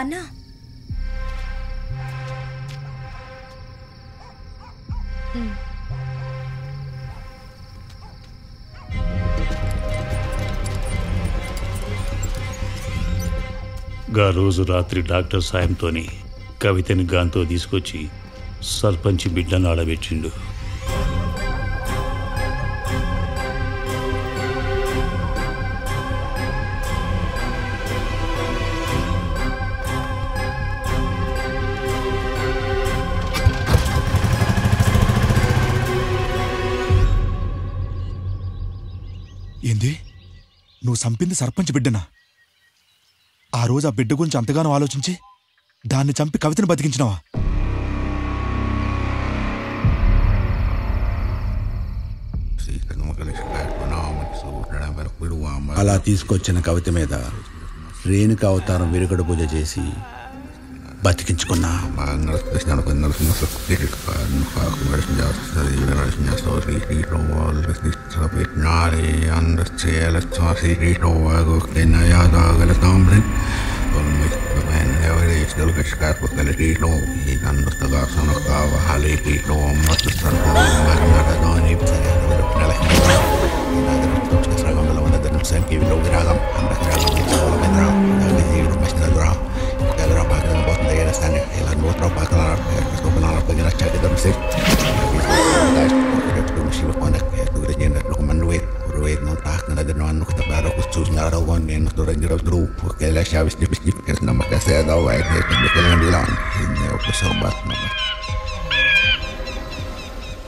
అన్నా గా రోజు రాత్రి డాక్టర్ సాయంతోని కవితని గాంతో తీసుకొచ్చి సర్పంచ్ బిడ్డను ఆడబెట్టిండు. ఏంది? నువ్వు చంపింది సర్పంచ్ బిడ్డనా? ఆ రోజు ఆ బిడ్డ గురించి అంతగానో ఆలోచించి దాన్ని చంపి కవితను బతికించినవా? అలా తీసుకొచ్చిన కవిత మీద రేణుక అవతారం విరుగుడు పూజ చేసి బతికించుకున్నా.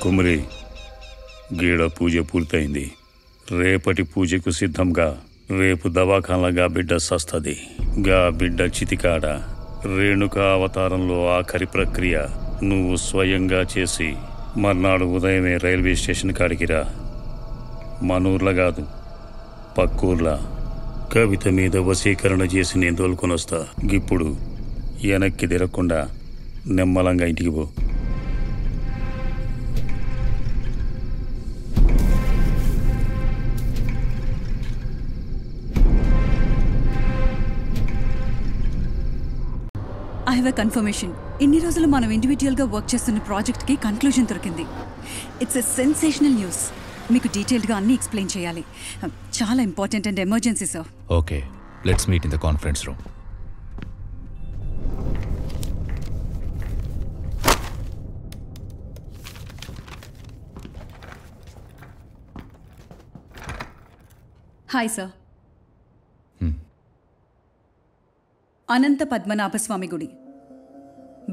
కుమరి, గీడ పూజ పూర్తయింది. రేపటి పూజకు సిద్ధంగా. రేపు దవాఖానగా బిడ్డ సస్తది. గా బిడ్డ చితికాడ రేణుక అవతారంలో ఆఖరి ప్రక్రియ నువ్వు స్వయంగా చేసి మర్నాడు ఉదయమే రైల్వే స్టేషన్ కాడికిరా. మనూర్ల కాదు, పక్కూర్లా కవిత మీద వశీకరణ చేసి నేను తోలుకొనొస్తా. ఇప్పుడు వెనక్కి తిరగకుండా నెమ్మలంగా ఇంటికి పో. I have a confirmation. ఇన్ని రోజులు మనం ఇండివిజువల్గా వర్క్ చేస్తున్న ప్రాజెక్ట్కి కన్క్లూజన్ దొరికింది. It's a sensational news. మీకు డీటెయిల్డ్గా అన్నీ ఎక్స్ప్లెయిన్ చేయాలి. చాలా important and emergency sir. Okay, let's meet in the conference room. Hi sir. Anantha Padmanabhaswamy గుడి.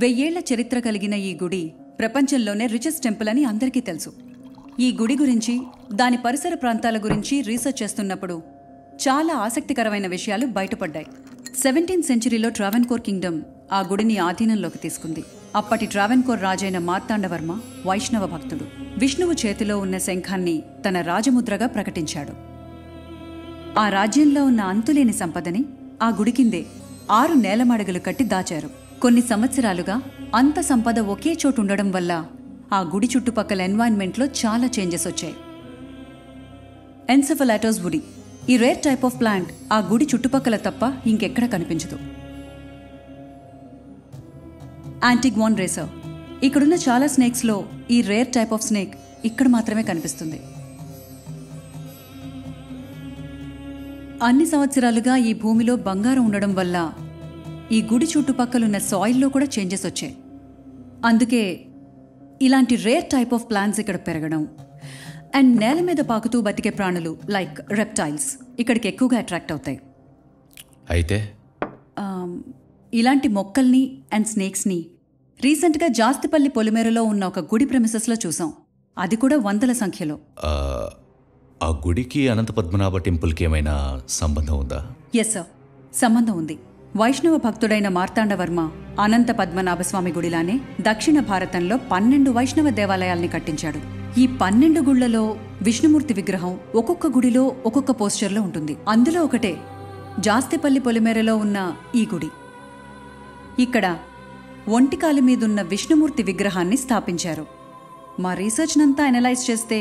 1000 ఏళ్ల చరిత్ర కలిగిన ఈ గుడి ప్రపంచంలోనే రిచెస్ట్ టెంపుల్ అని అందరికీ తెలుసు. ఈ గుడి గురించి, దాని పరిసర ప్రాంతాల గురించి రీసెర్చ్ చేస్తున్నప్పుడు చాలా ఆసక్తికరమైన విషయాలు బయటపడ్డాయి. 17th సెంచరీలో ట్రావెన్కోర్ కింగ్డమ్ ఆ గుడిని ఆధీనంలోకి తీసుకుంది. అప్పటి ట్రావెన్కోర్ రాజైన మార్తాండవర్మ వైష్ణవ భక్తుడు. విష్ణువు చేతిలో ఉన్న శంఖాన్ని తన రాజముద్రగా ప్రకటించాడు. ఆ రాజ్యంలో ఉన్న అంతులేని సంపదని ఆ గుడి కిందే 6 నేలమాడగలు కట్టి దాచారు. కొన్ని సంవత్సరాలుగా అంత సంపద ఒకే చోటు ఉండడం వల్ల ఆ గుడి చుట్టుపక్కల ఎన్వైరన్మెంట్లో చాలా చేంజెస్ వచ్చాయి. ఎన్సెఫలాటోస్ వుడి, ఈ రేర్ టైప్ ఆఫ్ ప్లాంట్ ఆ గుడి చుట్టుపక్కల తప్ప ఇంకెక్కడ కనిపించదు. యాంటిగ్వాన్ రేసర్, ఇక్కడున్న చాలా స్నేక్స్లో ఈ రేర్ టైప్ ఆఫ్ స్నేక్ ఇక్కడ మాత్రమే కనిపిస్తుంది. అన్ని సంవత్సరాలుగా ఈ భూమిలో బంగారం ఉండడం వల్ల ఈ గుడి చుట్టుపక్కలున్న సాయిల్లో కూడా చేంజెస్ వచ్చాయి. అందుకే ఇలాంటి రేర్ టైప్ ఆఫ్ ప్లాంట్స్ ఇక్కడ పెరగడం అండ్ నేల మీద పాకుతూ బతికే ప్రాణులు లైక్ రెప్టైల్స్ ఇక్కడికి ఎక్కువగా అట్రాక్ట్ అవుతాయి. అయితే ఇలాంటి మొక్కల్ని అండ్ స్నేక్స్ని రీసెంట్గా జాస్తిపల్లి పొలిమేరలో ఉన్న ఒక గుడి ప్రెమిసెస్లో చూసాం. అది కూడా వందల సంఖ్యలో. ఆ గుడికి అనంత పద్మనాభ టెంపుల్కి ఏమైనా సంబంధం ఉందా? ఎస్ సార్, సంబంధం ఉంది. వైష్ణవ భక్తుడైన మార్తాండవర్మ అనంత పద్మనాభస్వామి గుడిలానే దక్షిణ భారతంలో 12 వైష్ణవ దేవాలయాల్ని కట్టించాడు. ఈ 12 గుళ్లలో విష్ణుమూర్తి విగ్రహం ఒక్కొక్క గుడిలో ఒక్కొక్క పోస్చర్లో ఉంటుంది. అందులో ఒకటే జాస్తిపల్లి పొలిమేరలో ఉన్న ఈ గుడి. ఇక్కడ ఒంటికాలి మీదున్న విష్ణుమూర్తి విగ్రహాన్ని స్థాపించారు. మా రీసెర్చ్నంతా అనలైజ్ చేస్తే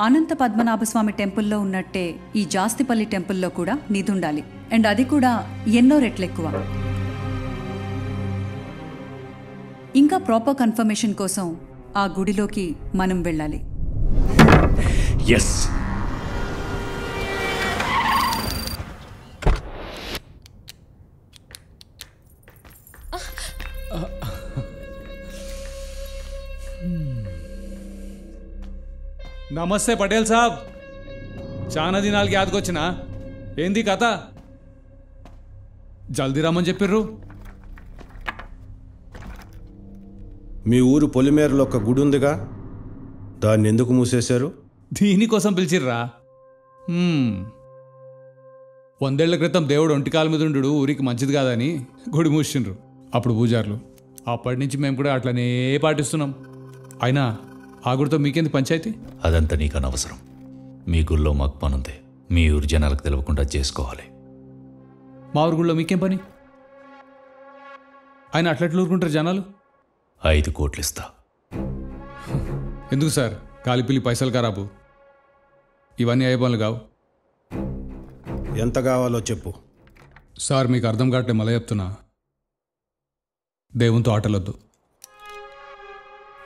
అనంత పద్మనాభస్వామి టెంపుల్లో ఉన్నట్టే ఈ జాస్తిపల్లి టెంపుల్లో కూడా నిధుండాలి. అండ్ అది కూడా ఎన్నో రెట్లెక్కువ. ఇంకా ప్రాపర్ కన్ఫర్మేషన్ కోసం ఆ గుడిలోకి మనం వెళ్ళాలి. ఎస్. నమస్తే పటేల్ సాబ్, చాలా దినాలకి యాదకొచ్చినా. ఏంది కథ? జల్దీ రమ్మని చెప్పిర్రు. మీ ఊరు పొలిమేరలో ఒక గుడి ఉందిగా, దాన్ని ఎందుకు మూసేశారు? దీనికోసం పిలిచిర్రా? 100 ఏళ్ల క్రితం దేవుడు ఒంటికాల మీద ఉండు ఊరికి మంచిది కాదని గుడి మూసిండ్రు అప్పుడు పూజారులు. అప్పటి నుంచి మేము కూడా అట్లనే పాటిస్తున్నాం. అయినా ఆ గుడితో మీకేంది పంచాయతీ? అదంతా నీకు అనవసరం. మీ గుళ్ళో మాకు పనుంది, మీ ఊరు జనాలకు తెలియకుండా చేసుకోవాలి. మా ఊరు గుళ్ళో మీకేం పని? ఆయన అట్లట్లు ఊరుకుంటారు జనాలు? 5 కోట్లు ఇస్తా. ఎందుకు సార్ కాలిపిల్లి పైసలు ఖరాబు? ఇవన్నీ అయ్యే పనులు కావు. ఎంత కావాలో చెప్పు. సార్ మీకు అర్థం కావట్లే, మళ్ళీ చెప్తున్నా. దేవునితో ఆటలొద్దు.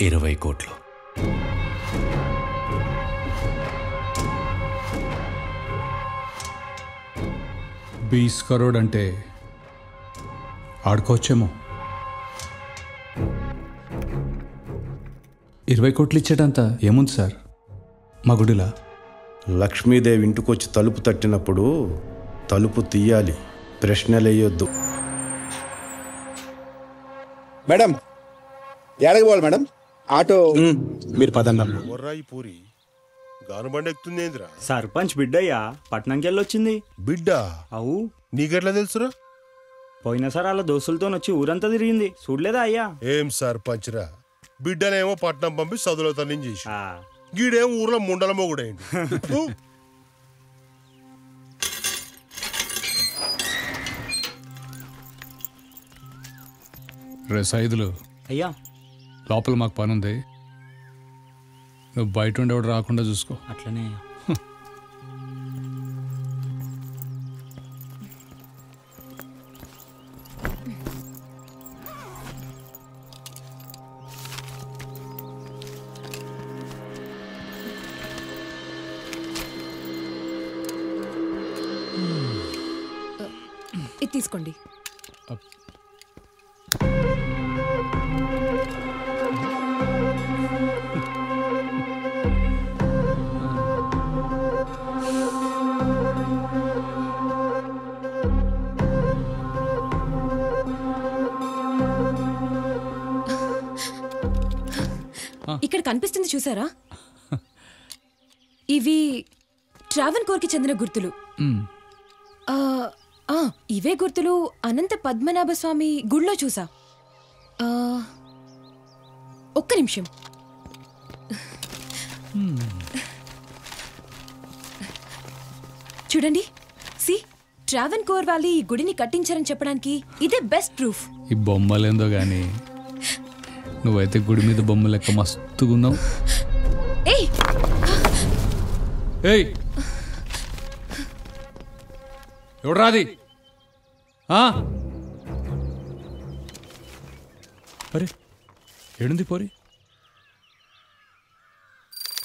20 కోట్లు. ₹20 కరోడ్ అంటే ఆడుకోవచ్చేమో. 20 కోట్లు ఇచ్చేటంత ఏముంది సార్ మా గుడిలా? లక్ష్మీదేవి ఇంటికొచ్చి తలుపు తట్టినప్పుడు తలుపు తీయాలి, ప్రశ్నలేయొద్దు. మేడం ఎక్కడికి పోవాలి మేడం? ఆటో మీరు పదన్నా. ఒర్రాయి పూరి గానుబండి ఎక్కుతుందేంద్రా? సర్పంచ్ బిడ్డయ్యా పట్నంకి వెళ్ళొచ్చింది. బిడ్డ? అవు. నీకెట్లా తెలుసురా? పోయినసారి వాళ్ళ దోస్తులతో వచ్చి ఊరంతా తిరిగింది, చూడలేదా అయ్యా? ఏం సర్పంచ్ రా, బిడ్డనేమో పట్నం పంపి చదువులతని చేసి గీడేమో ఊర్లో ముండల మొగుడైంది. రే సైదులు, అయ్యా లోపల మాకు పని ఉంది, నువ్వు బయట ఉండేవాడు రాకుండా చూసుకో. అట్లనే. ఇది తీసుకోండి. ఇక్కడ కనిపిస్తుంది చూసారా? ఇవి ట్రావెన్కోర్కి చెందిన గుర్తులు. ఇవే గుర్తులు అనంత పద్మనాభస్వామి గుళ్ళో చూసా. ఒక్క నిమిషం. చూడండి, సి ట్రావెన్కోర్ వాళ్ళు ఈ గుడిని కట్టించారని చెప్పడానికి ఇదే బెస్ట్ ప్రూఫ్. ఈ బొమ్మలేందో గాని నువ్వైతే గుడి మీద బొమ్మ లెక్క మస్తుగా ఉన్నావు. ఏయ్ ఎవడు రాది? అరే ఏడుంది పోరి?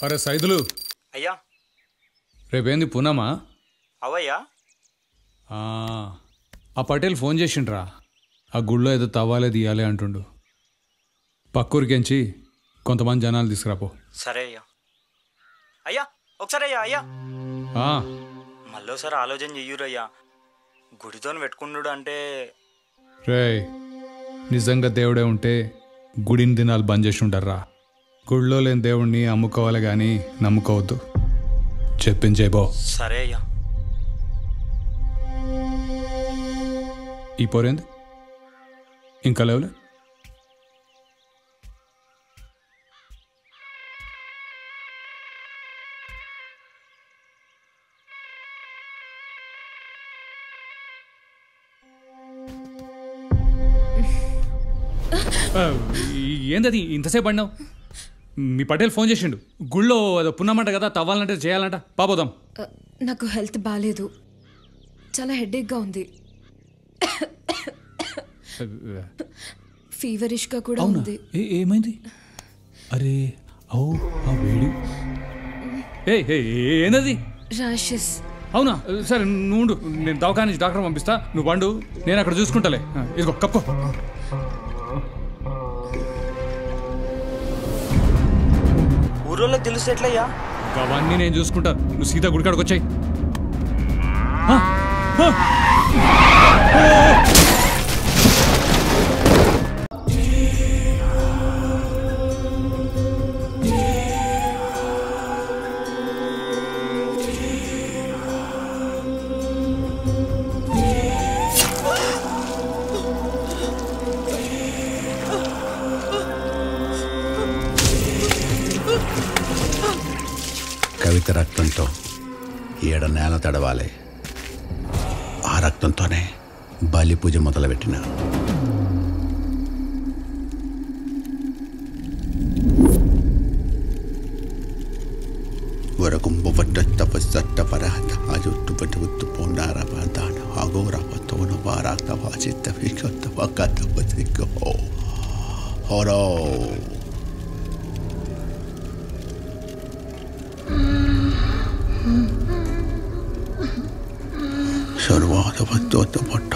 అరే సైదులు. అయ్యా. రేపేంది పూనమా? అవయ్యా. ఆ పటేల్ ఫోన్ చేసిండ్రా, ఆ గుళ్ళో ఏదో తవ్వాలి తీయాలి అంటుండు. పక్కూరికెంచి కొంతమంది జనాలు తీసుకురాపో. సరే అయ్యా. అయ్యా ఒకసారి అయ్యా. అయ్యా మళ్ళోసారి ఆలోచన చెయ్యురయ్యా. గుడితో పెట్టుకున్నాడు అంటే. రే నిజంగా దేవుడే ఉంటే గుడిని దినాలు బంద్ చేసి ఉంటారా? గుడిలో లేని దేవుడిని అమ్ముకోవాలి కానీ నమ్ముకోవద్దు. చెప్పించేబో. సరే అయ్యా. ఈ పోరేంది ఇంకా లేవులే? ఏందది ఇంతసేపు పడినావు? మీ పటేల్ ఫోన్ చేసిండు, గుళ్ళో అదో పున్నమంట కదా, తవ్వాలంటే చేయాలంట, పాపోదాం. నాకు హెల్త్ బాగాలేదు, చాలా హెడేక్గా ఉంది, ఫీవరిష్గా కూడా ఉంది. ఏమైంది? అరే ఓ ఆ వేడి. ఏందది? ర్యాషెస్. అవునా? సరే నువ్వు, నేను దవాఖాన నుంచి డాక్టర్ పంపిస్తా, నువ్వు పండు, నేను అక్కడ చూసుకుంటాలే. ఇదిగో కప్పుకో. ఊరోళ్ళకి తెలిస్తే ఎట్లయ్యా? అవన్నీ నేను చూసుకుంటా, నువ్వు సీతా గుడికాడికి వచ్చాయి. కవిత రక్తంతో 7 నేల తడవాలి. ఆ రక్తంతోనే బలి పూజ మొదలుపెట్టిన. వరకుంభ వట్టపసట్ట పరహత అజుట్టు పట్టుగుత్తు పొండార పాదాన అగోర పత్తోన వారాక్త వాచిత్త వికత్త వకత్త పతికో హరో సర్వాద పత్తోత పట్ట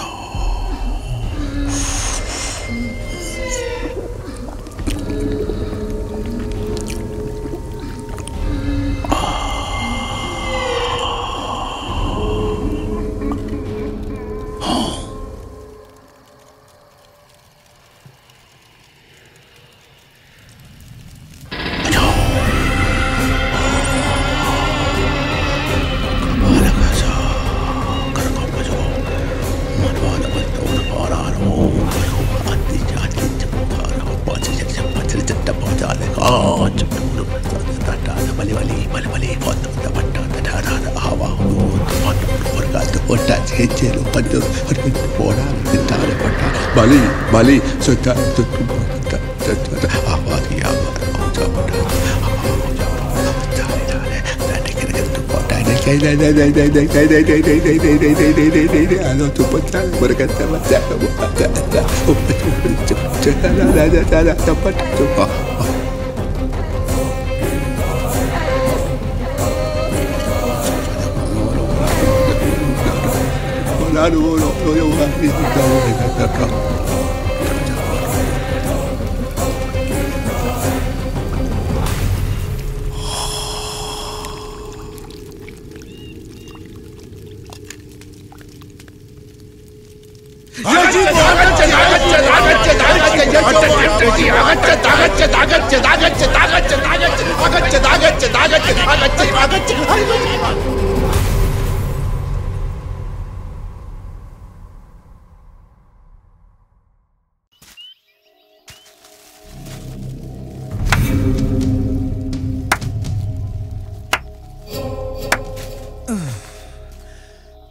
bali bali sudah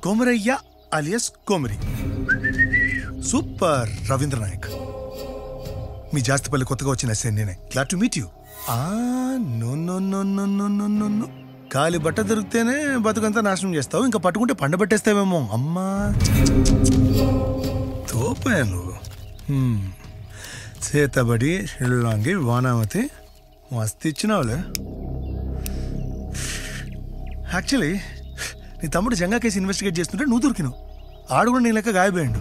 Komaraiah alias Komari. Super Ravindra Naik. మీ జాస్తిపల్లి కొత్తగా వచ్చిన ఎస్ఐ నేనే. Glad to meet you. No no no no no no no no. కాలి బట్ట దొరికితేనే బతుకంతా నాశనం చేస్తావు, ఇంకా పట్టుకుంటే పండబెట్టేస్తావేమో. అమ్మా తోపాయా నువ్వు. చేతబడి షిల్లాంగి వానామతి మస్తు ఇచ్చినావులే. యాక్చువల్లీ నీ తమ్ముడు జంగా కేసు ఇన్వెస్టిగేట్ చేస్తుంటే నువ్వు దొరికినావు. ఆడు కూడా నీ లెక్క గాయపోయాడు.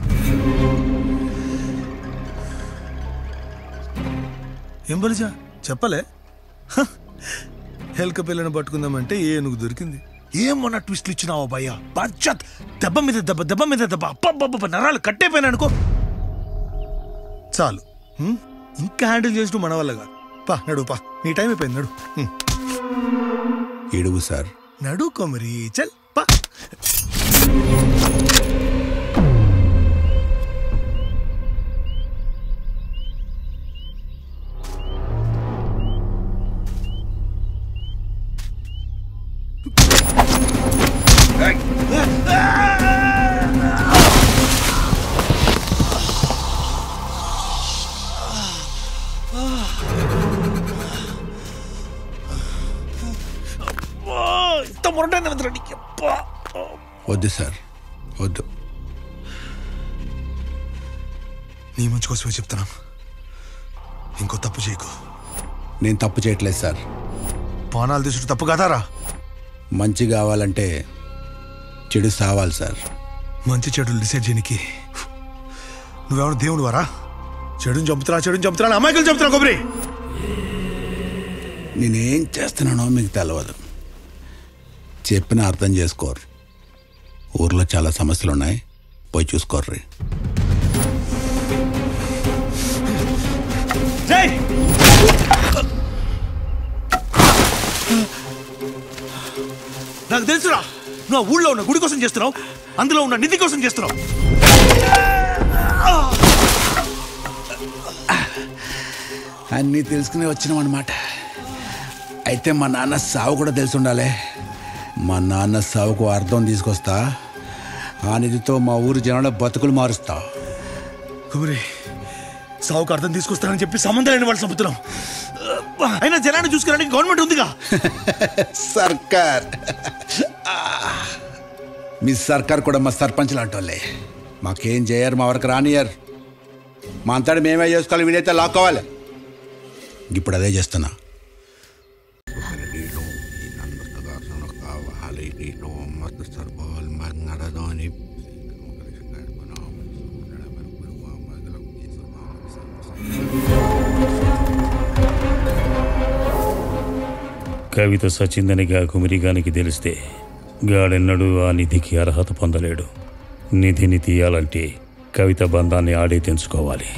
ఏం బలిజా చెప్పలే? హెల్క పిల్లని పట్టుకుందామంటే ఏనుగు దొరికింది. ఏమన్నా ట్విస్ట్లు ఇచ్చినావా భయ్యా? పంచత్ దెబ్బ మీద దెబ్బ, దెబ్బ మీద దెబ్బ, అబ్బబ్బబ్బ నరాలు కట్టేపోయినా అనుకో. చాలు, ఇంకా హ్యాండిల్ చేసిన మన వల్ల కాదు. పా నడు, పా నీ టైం అయిపోయింది, నడు. ఏడుగు సార్. నడు కొమరి, చల్ పా. ఇంత మొరటైన వద్దు సార్, వద్దు. నీ మంచి కోసమే చెప్తున్నాను, ఇంకో తప్పు చేయకు. నేను తప్పు చేయట్లేదు సార్. పానాలు తీసుడు తప్పు కదారా? మంచి కావాలంటే చెడు సావాలి సార్. మంచి చెడులు డిసైడ్ చేయనికి నువ్వెవరు దేవుడు వారా? చెడుని చంపుతున్నా అమాయకులు చంపుతున్నా కొబ్బరి. నేనేం చేస్తున్నానో మీకు తెలియదు, చెప్పిన అర్థం చేసుకోరు. ఊర్లో చాలా సమస్యలు ఉన్నాయి, పోయి చూసుకోర్రీ. నాకు తెలుసురా, నువ్వు ఊళ్ళో ఉన్న గుడి కోసం చేస్తున్నావు, అందులో ఉన్న నిధి కోసం చేస్తున్నావు. అన్నీ తెలుసుకునే వచ్చినాం అన్నమాట. అయితే మా నాన్న సావు కూడా తెలిసి ఉండాలి. మా నాన్న సావుకు అర్థం తీసుకొస్తా, ఆ నిధితో మా ఊరు జనాల బతుకులు మారుస్తా. కుబరి, సావుకు అర్థం తీసుకొస్తానని చెప్పి సంబంధాలైన వాళ్ళు చంపుతున్నాం. అయినా జనాన్ని చూసుకోవడానికి గవర్నమెంట్ ఉందిగా. సర్కార్, మీ సర్కార్ కూడా మా సర్పంచ్ లాంటి వాళ్ళే. మాకేం చేయరు, మా వరకు రానియర్. మా అంతటి మేమే చేసుకోవాలి, వీడైతే లాక్కోవాలి. ఇప్పుడు అదే చేస్తున్నా. కవిత సచిందనిగా కుమిరిగానికి తెలిస్తే గాడెన్నడూ ఆ నిధికి అర్హత పొందలేడు. నిధిని తీయాలంటే కవిత బంధాన్ని ఆడే తెంచుకోవాలి.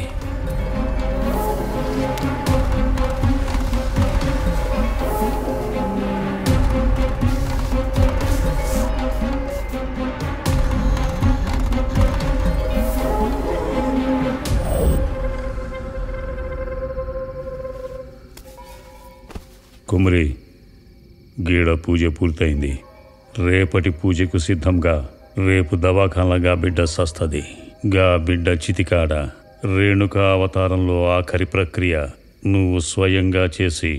కుమరి, గీడ పూజ పూర్తయింది. రేపటి పూజకు సిద్ధంగా. రేపు దవాఖానగా బిడ్డ సస్తది. గా బిడ్డ చితికాడ రేణుకా అవతారంలో ఆఖరి ప్రక్రియ నువ్వు స్వయంగా చేసి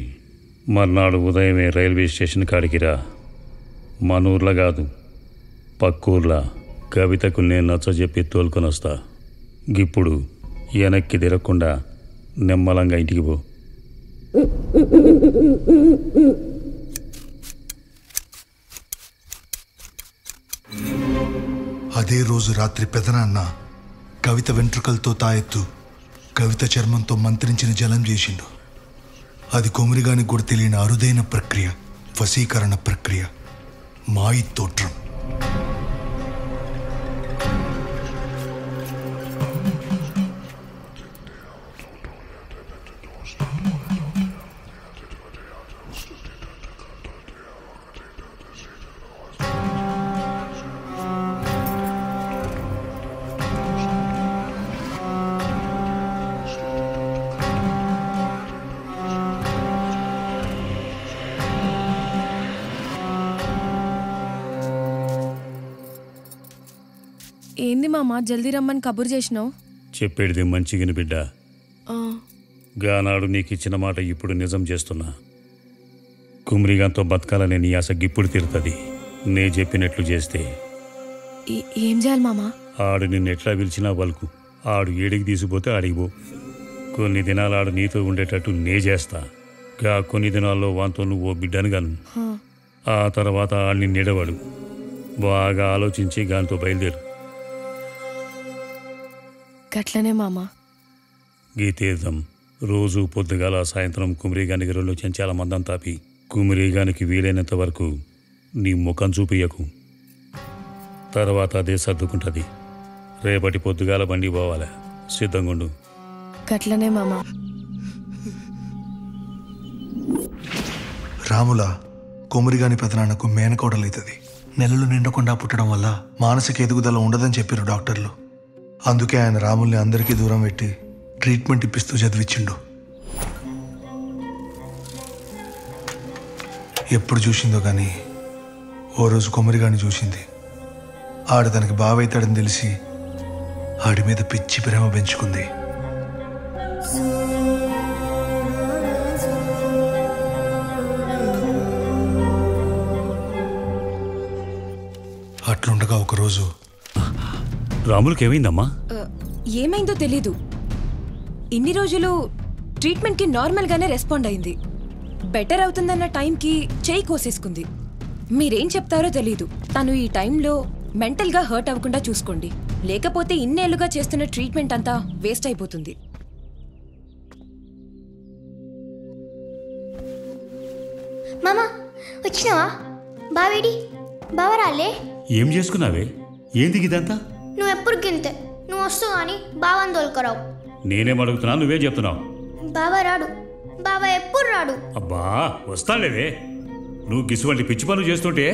మర్నాడు ఉదయమే రైల్వే స్టేషన్ కాడికి రా. మనూర్లా కాదు, పక్కూర్లా. కవితకు నేను నచ్చజెప్పి తోలుకొని వస్తా. ఇప్పుడు వెనక్కి తిరగకుండా నెమ్మలంగా ఇంటికి పో. అదే రోజు రాత్రి పెదనాన్న కవిత వెంట్రుకలతో తాయెత్తు కవిత చర్మంతో మంత్రించిన జలం చేసిండు. అది కొమిరిగానికి కూడా తెలియని అరుదైన ప్రక్రియ, వశీకరణ ప్రక్రియ, మాయి తోట్రం. ఏంది మామ జల్దీ రమ్మని కబురు చేసినావు? చెప్పేది మంచిగిన బిడ్డ. గానాడు నీకు ఇచ్చిన మాట ఇప్పుడు నిజం చేస్తున్నా. కుమ్రిగాంతో బతకాలనే నీ ఆశ ఇప్పుడు తీరుతుంది. నే చెప్పినట్లు చేస్తే. ఏం చేయాలి మామ? ఆడు నిన్ను ఎట్లా పిలిచినా వల్కు. ఆడు ఏడికి తీసుకుపోతే అడిగిపో. కొన్ని దినాలు ఆడు నీతో ఉండేటట్టు నే చేస్తా. గా కొన్ని దినాల్లో వాంతో నువ్వు ఓ బిడ్డను గాను. ఆ తర్వాత ఆడిని నిడవాడు. బాగా ఆలోచించి గాంతో బయలుదేరు. గట్లనే మామ. గీతీర్థం రోజు పొద్దుగాల సాయంత్రం కుమిరిగానికి 2 చెంచాల మందం తాపి కుమిరిగానికి వీలైనంత వరకు నీ ముఖం చూపియకు. తర్వాత అదే సర్దుకుంటుంది. రేపటి పొద్దుగాల బండి పోవాలి. సిద్ధంగుండు. గట్లనే మామ. రాముల కొమిరిగాని పెదనాన్నకు మేనకోడలైతుంది. నెలలు నిండకుండా పుట్టడం వల్ల మానసిక ఎదుగుదల ఉండదని చెప్పారు డాక్టర్లు. అందుకే ఆయన రాముల్ని అందరికీ దూరం పెట్టి ట్రీట్మెంట్ ఇప్పిస్తూ చదివించిండు. ఎప్పుడు చూసిందో కానీ ఓ రోజు కొమరిగాని చూసింది. ఆడు తనకి బావైతాడని తెలిసి ఆడి మీద పిచ్చి ప్రేమ పెంచుకుంది. అట్లుండగా ఒకరోజు రాములకి ఏమైందమ్మా? ఏమైందో తెలీదు. ఇన్ని రోజులు ట్రీట్మెంట్కి నార్మల్గానే రెస్పాండ్ అయింది. బెటర్ అవుతుందన్న టైంకి చేయి కోసేసుకుంది. మీరేం చెప్తారో తెలీదు. తను ఈ టైంలో మెంటల్గా హర్ట్ అవ్వకుండా చూసుకోండి, లేకపోతే ఇన్నేళ్లుగా చేస్తున్న ట్రీట్మెంట్ అంతా వేస్ట్ అయిపోతుంది. మామా వచ్చినావా? బావేడి బావరాలే? ఏం చేసుకున్నావే? ఏంది ఇదంతా? నువ్వు ఎప్పుడు గింతే, నువ్వు వస్తావు కానీ బావని తోలుకరావు. నేనేం అడుగుతున్నా, నువ్వేం చెప్తున్నావు? బావ రాడు, బావ ఎప్పుడు రాడు. అబ్బా వస్తాలేవే. నువ్వు గిసువంటి పిచ్చి పనులు చేస్తుంటే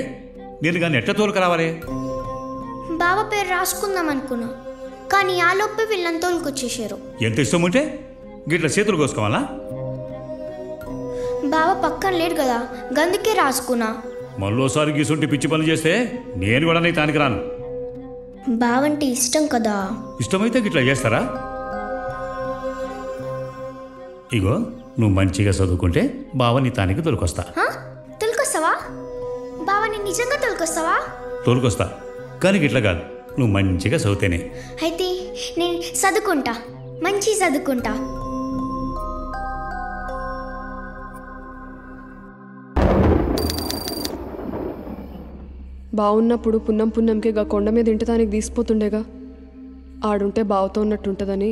నేను కానీ ఎట్ట తోలుకు రావాలే? బావ పేరు రాసుకుందాం అనుకున్నా, కానీ ఆ లోపే వీళ్ళని తోలుకొచ్చేసారు. ఎంత ఇష్టం ఉంటే గిట్ల చేతులు కోసుకోవాలా? బావ పక్కన లేడు కదా, గందుకే రాసుకున్నా. మళ్ళోసారి గిసుంటి పిచ్చి పనులు చేస్తే నేను కూడా నీ తానికి రాను. బావంటే ఇష్టం కదా. ఇష్టమైతే గిట్లా చేస్తారా? ఇగో నువ్వు మంచిగా చదువుకుంటే బావ నీ తానికి తొలికొస్తా. తోలుకొస్తావా? బావని నిజంగా తోలుకొస్తావా? తోలుకొస్తా, కానీ గిట్లా కాదు, నువ్వు మంచిగా చదివితేనే. అయితే నేను చదువుకుంటా, మంచి చదువుకుంటా. బావున్నప్పుడు పున్నంకే గా కొండ మీద ఇంటదానికి తీసిపోతుండేగా. ఆడుంటే బావుతో ఉన్నట్టుంటుందని.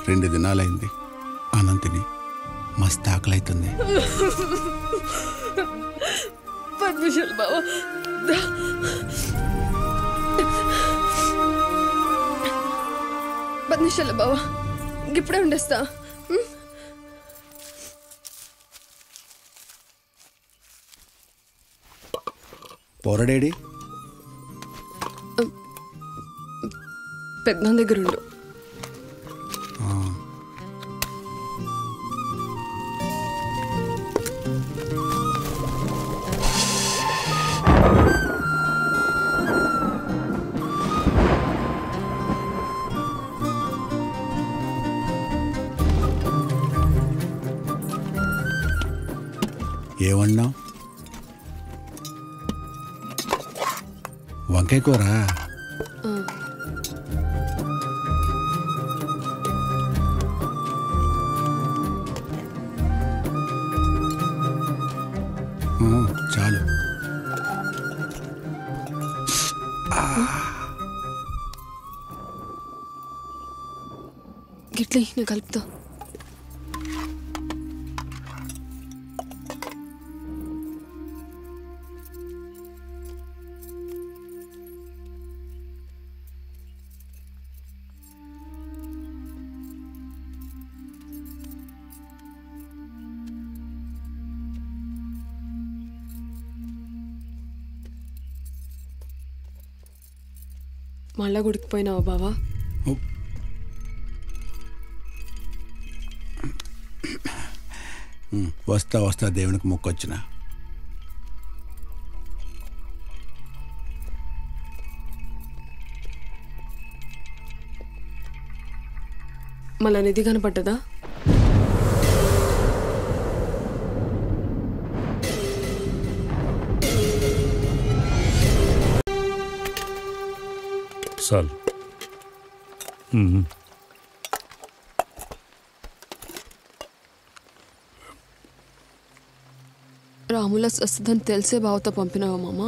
రెండు దినాలైంది అనంతిని మస్తు ఆకలైతుంది. 10 నిమిషాలు బావా. 10 నిమిషాలు బావా, ఇప్పుడే ఉండేస్తా. పోరడేడి? పెద్ద దగ్గర ఉండు. ఏమన్నా? వంకాయ కూర. చాలు. గిట్లీ నేను కలుపుతా. మళ్ళా గుడికిపోయినావా బావా? వస్తా వస్తా దేవునికి మొక్కొచ్చిన. మళ్ళా నిధి కనపడ్డదా? చాలు. రాముల స్వస్థదని తెలిసే బావతో పంపినావా మామ?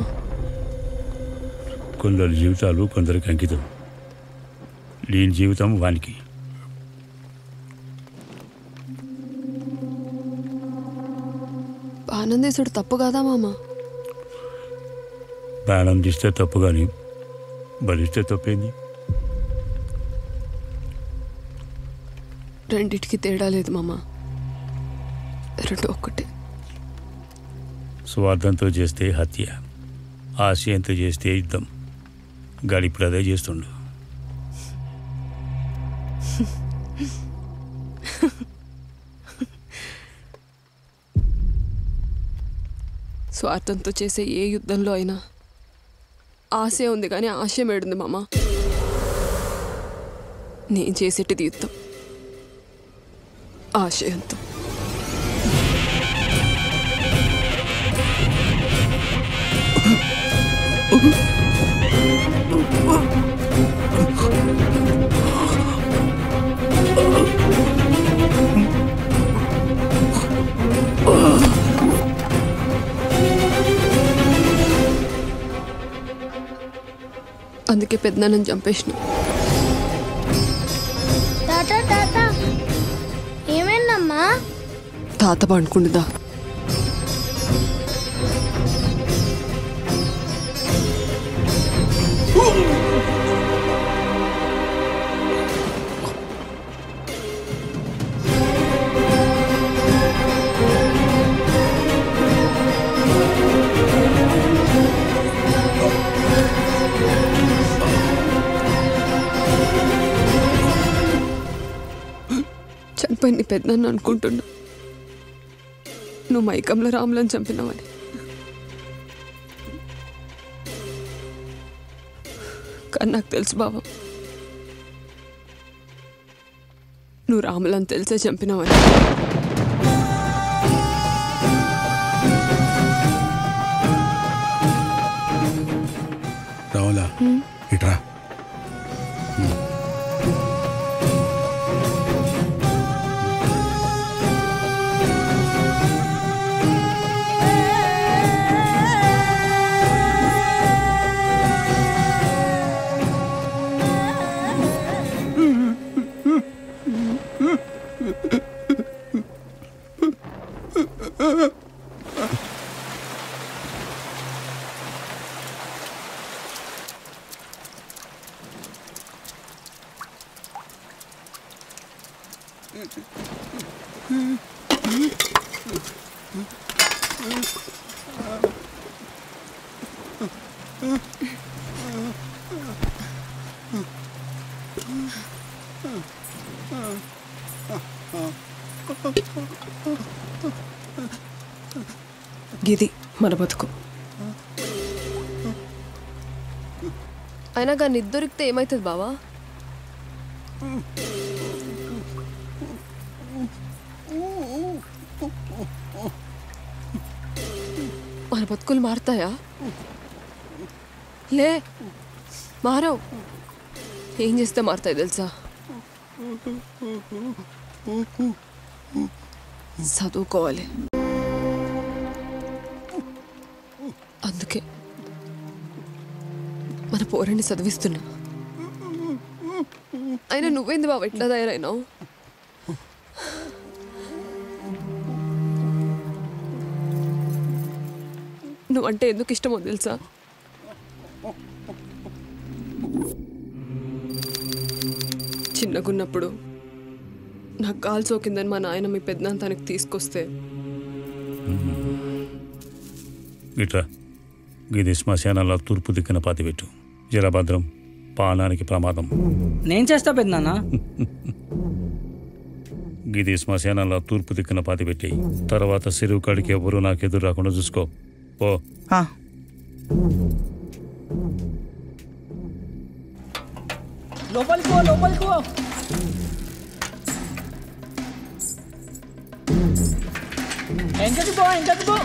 కొందరి జీవితాలు కొందరికి అంకితం. లేని జీవితం వానికి. బాణం తీసుడు తప్పు కాదా మామ? బాణం తీస్తే తప్పు కానీ బలిస్తే తప్పేంది? రెండిటికి తేడా లేదు మామ, రెండు ఒక్కటే. స్వార్థంతో చేస్తే హత్య, ఆశయంతో చేస్తే యుద్ధం. గాడిప్పుడు అదే చేస్తుండు. స్వార్థంతో చేసే ఏ యుద్ధంలో అయినా ఆశ ఉంది కానీ ఆశయం ఏడుంది మామ. నేను చేసేటిది యుద్ధం ఆశయంతో. అందుకే పెద్దనాన్నని చంపేసిన. ఏమైందమ్మా? తాత పండుకుంటుందా? చనిపోయి నీ పెద్దనాన్న అనుకుంటున్నా నువ్వు మైకంలో రాములను చంపినావని. కానీ నాకు తెలుసు బావ, నువ్వు రాములను తెలిసే చంపినావని. రావులా ఇట్రా. గిది మన బతుకు. అయినా కానీ నిద్ర దొరికితే ఏమవుతుంది బావా? మన బతుకులు మారుతాయా? లే మారవు. ఏం చేస్తే మారుతాయి తెలుసా? చదువుకోవాలి. అందుకే మన పోరాన్ని చదివిస్తున్నా. అయినా నువ్వేంది బాబు ఎట్లా తయారైనావు? నువ్వంటే ఎందుకు ఇష్టమో తెలుసా? చిన్నగున్నప్పుడు నాకు గాలి సోకిందని మా నాయన మీ పెద్దనాన్న తనకి తీసుకొస్తే ఇట్లా గిది శ్మశానాల తూర్పు దిక్కున పాతిపెట్టు. జలభద్రం పానానికి ప్రమాదం. నేను చేస్తా పెద్దనాన్న. గిది శ్మశానాల తూర్పు దిక్కున పాతిపెట్టి తర్వాత చెరువు కాడికి ఎవరు నాకు ఎదురు రాకుండా చూసుకో. ఓ లోపలికి పో, లోపలికి పో. ఎంకకి పో, ఎంకకి పో.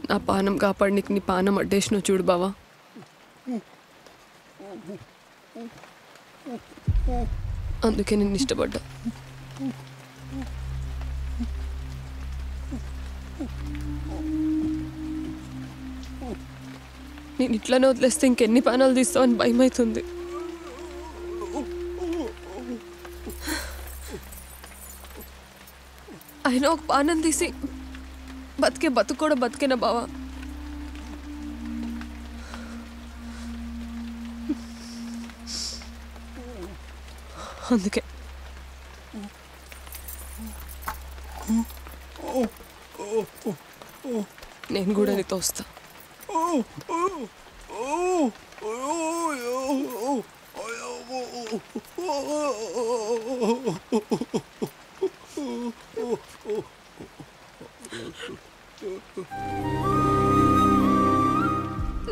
నా పానం కాపాడనీకి నీ పానం అడ్డేసినావు చూడు బావా. అందుకే నేను ఇష్టపడ్డా. నేను ఇట్లానే వదిలేస్తే ఇంకెన్ని పానాలు తీస్తావని భయం అవుతుంది. అయినా ఒక పానం తీసి బతికే బతుకు కూడా బతికేనా బావా. అందుకే నేను కూడా నీతో వస్తా.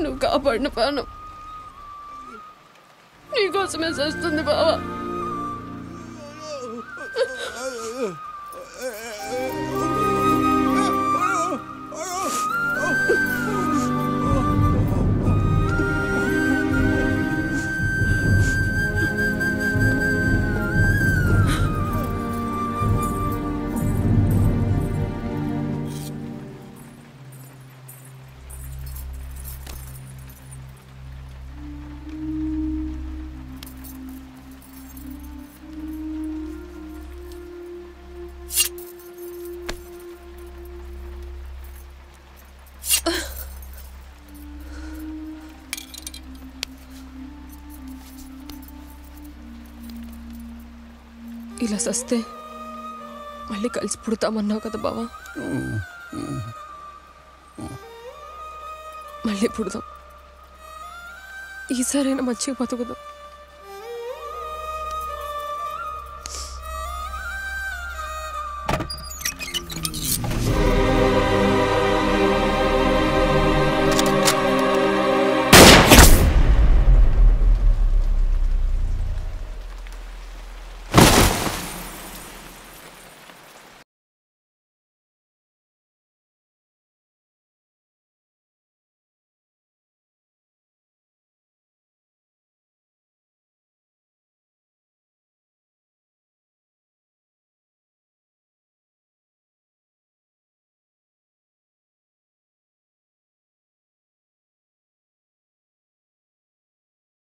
నువ్వు కాపాడిన పానం నీకోసమే చేస్తుంది బావా. ఇలా సస్తే మళ్ళీ కలిసి పుడతామన్నావు కదా బావా. మళ్ళీ పుడదాం. ఈసారైనా మంచిగా బతుకుదాం.